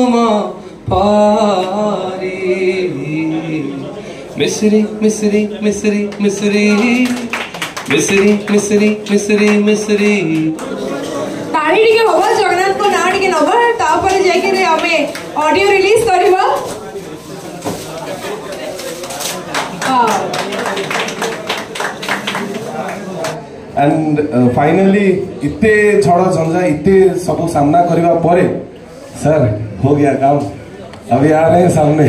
मा पारी मिसरी मिसरी मिसरी मिसरी मिसरी मिसरी मिसरी मिसरी ताड़ी टिके होबा जगन्नाथ को ना टिके नबा तापर जाके रे हमें ऑडियो रिलीज करबा एंड फाइनली इतने झड़ झंझा इतने सब सामना करने पर सर हो गया काम अभी आ रहे हैं सामने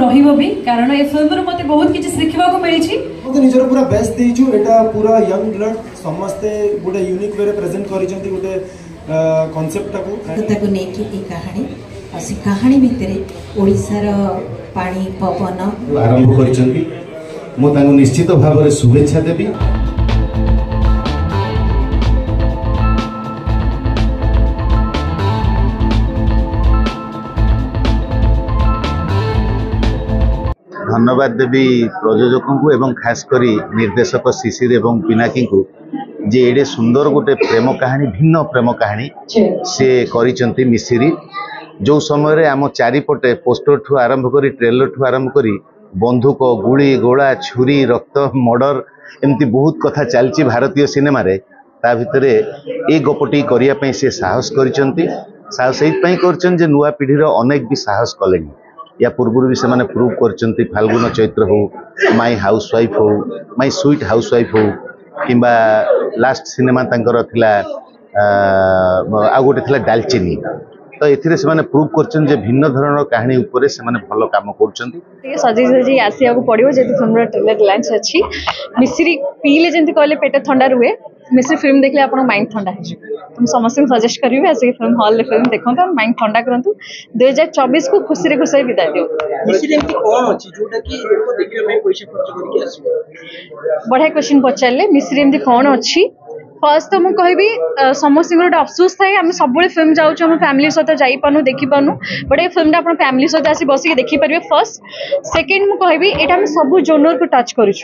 रहिबो भी कारण ए फिल्म रो मते बहुत किछ सिखबा को मिली छी मते निजर पूरा बेस्ट देइछु एटा पूरा यंग ब्लड समस्ते गोटे यूनिक वे रे प्रेजेंट करि छथि गोटे कांसेप्ट को नेकी ए कहानी असी कहानी भितरे ओडिसा रो पानी पवन आरंभ करिसथि मो तांको निश्चित भाव रे शुभेच्छा देबी। धन्यवाद देवी प्रयोजक को एवं खास करी निर्देशक शिशिर एवं पिनाकी को जे एडे सुंदर गोटे प्रेम कहानी भिन्न प्रेम कहानी से करिसंती मिसिरी जो समय रे आम चारिपटे पोस्टर ठू आरंभ करी ट्रेलर ठू आरंभ करी बंधुक गुड़ी गोला छुरी रक्त मर्डर एमती बहुत कथा चलती भारतीय सिनेमा रे ता भितर ए गपटी करिया पई से साहस करिसंती साहस सेहि पई करछन जे नुवा पीढ़ी रो अनेक भी साहस कलेनी या पूर्व भी से प्रूव कर फाल्गुन चैत्र हो माई हाउस वाइफ हो माई स्वीट हाउस वाइफ हो किंबा लास्ट सिनेमा तंकर थिला आ गोटे थिला डालचीनी तो एथिरे से माने प्रूव करछन जे भिन्न धरण कहानी ऊपर से माने भलो काम करछन सजी सजी आसिया को पड़ियो जे फिल्म ट्रेलर लॉन्च अछि मिश्री पीले जेंति कहले पेट ठंडा रुए मिश्री फिल्म देखले आपन माइंड ठंडा है तुम समस्त सजेस्ट करिवे ऐसे फिल्म हॉल रे फिल्म देखंत और माइंड ठंडा करंतु 2024 को खुशी रे खुशी विदाई दियो मिश्री एमती कोन अछि जोटा कि लोग देखिले में पैसा खर्च करके आसीबो बढ़िया क्वेश्चन पचारले मिश्री एमती कोन अछि फर्स्ट तो मुझे कहबी समस्त गोटे अफसोस थाए आम सब फिल्म जाऊँ आम फैमिली सहित जापू देखी पानु बट ये फिल्म आप फैमिली सहित आसी बसिक देखिपारे फर्स्ट सेकेंड मुझे कहबी यहाँ आम सब जोनर को टच करूँ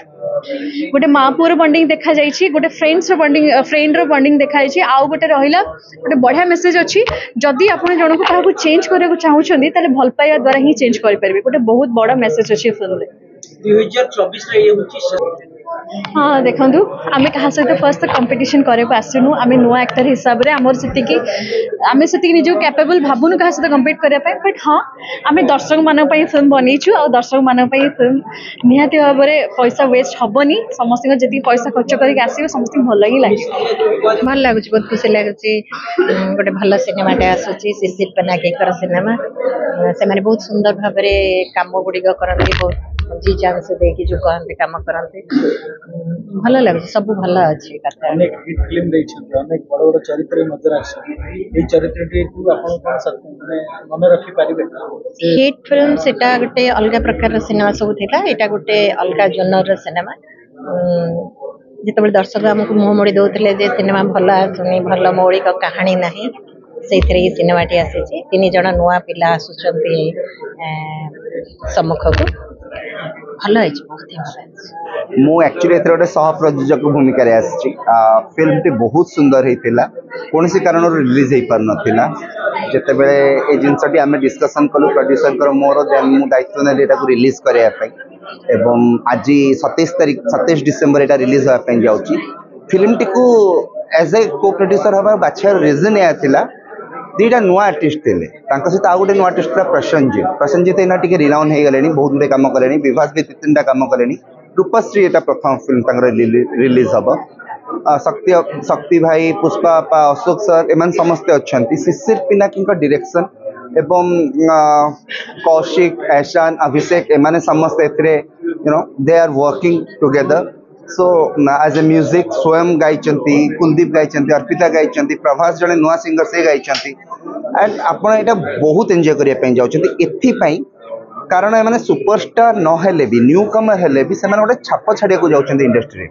गोटे माँ पुअर बंडिंग देखा जाइए गोटे फ्रेंड्स बंडिंग फ्रेंड बंडिंग देखा आउ गोटे रहा गोटे बढ़िया मेसेज अच्छी जदि आप जन को चेंज करने चाहूँगी ताले भल पाइबा द्वारा ही चेंज करेंगे गोटे बहुत बड़ा मेसेज अच्छी फिल्म 2024 हाँ देखु आम क्या सहित फर्स्ट कंपटीशन करने आसनु आम नुआ एक्टर हिसाब से आमर से निज कैपेबल भावुन क्या सहित कम्पीट करने बट हाँ आम दर्शक मान फिल्म बनईचु और दर्शक मान फिल्म निहाती भाव में पैसा वेस्ट हेनी समस्त जी पैसा खर्च करके आसवे समस्त भल ही लगे भल लगुच बहुत खुशी लगुच गोटे भल सिनेमाटे आसूची शिशिर पिनाकीकर सिनेमा से बहुत सुंदर भाव में कम गुड़िक करती बहुत जी जान से देखी जो कहते कम करते भल लगे सब भल अच्छी अनेक हिट फिल्म देइछन अनेक बड़ बड़ चरित्र नजर आछन ए चरित्रटी को आपण माने मन रखि पारिबे हिट फिल्म सेटा गोटे अलग प्रकार सिनेमा सब थिला एटा गोटे अलग जोनर सिनेमा जिते दर्शक आमको मुह मोड़ी दौले जे सिनेमा भल आसुनी भल मौलिक कहानी नहीं से सिनेमाटी आसी तीन जन नुआ पिला आसुंच सम्मुख को भल बहुत ही भल मु एक्चुअली एथरे गोटे सह प्रयोजक भूमिका रे आसी फिल्म टी बहुत सुंदर होता कौन सी कारण रिलीज हो पार नाला जिते बड़े ये जिनसटी आम डिस्कसन कलु प्रोड्यूसर मोर देन मु दायित्व ने रिलीज करने एवं आज 27 डिसेम्बर यहाँ रिलीज होगापी जाऊँगी फिल्म टी को एज ए को प्रोड्यूसर हमार बाछार रिजन यह था दीटा नुआ आर्टिस्ट थे सहित आउ गोटे नुआ आर्टिस्ट था प्रसन्नजित एना टी रिनाउन हो गले बहुत गुटे कम कले विभास भी 3-4टा कम कले रूपश्री यहाँ प्रथम फिल्म रिलीज हम शक्ति भाई पुष्पा आपा अशोक सर एम समस्ते अच्छा शिशिर पिनाकी डायरेक्शन एवं कौशिक ऐशान अभिषेक एम समस्ते they are working together so as a music स्वयं गाई कुलदीप गाई अर्पिता गाई प्रभास जड़े नुआ सिंगर से गाई एंड आपड़ यहाँ बहुत एंजॉय करने जाऊँगी कारण एम सुपरस्टार नहेले भी न्यू कमर हेले भी से गोटे छाप छाड़िया जाऊँ इंडस्ट्री।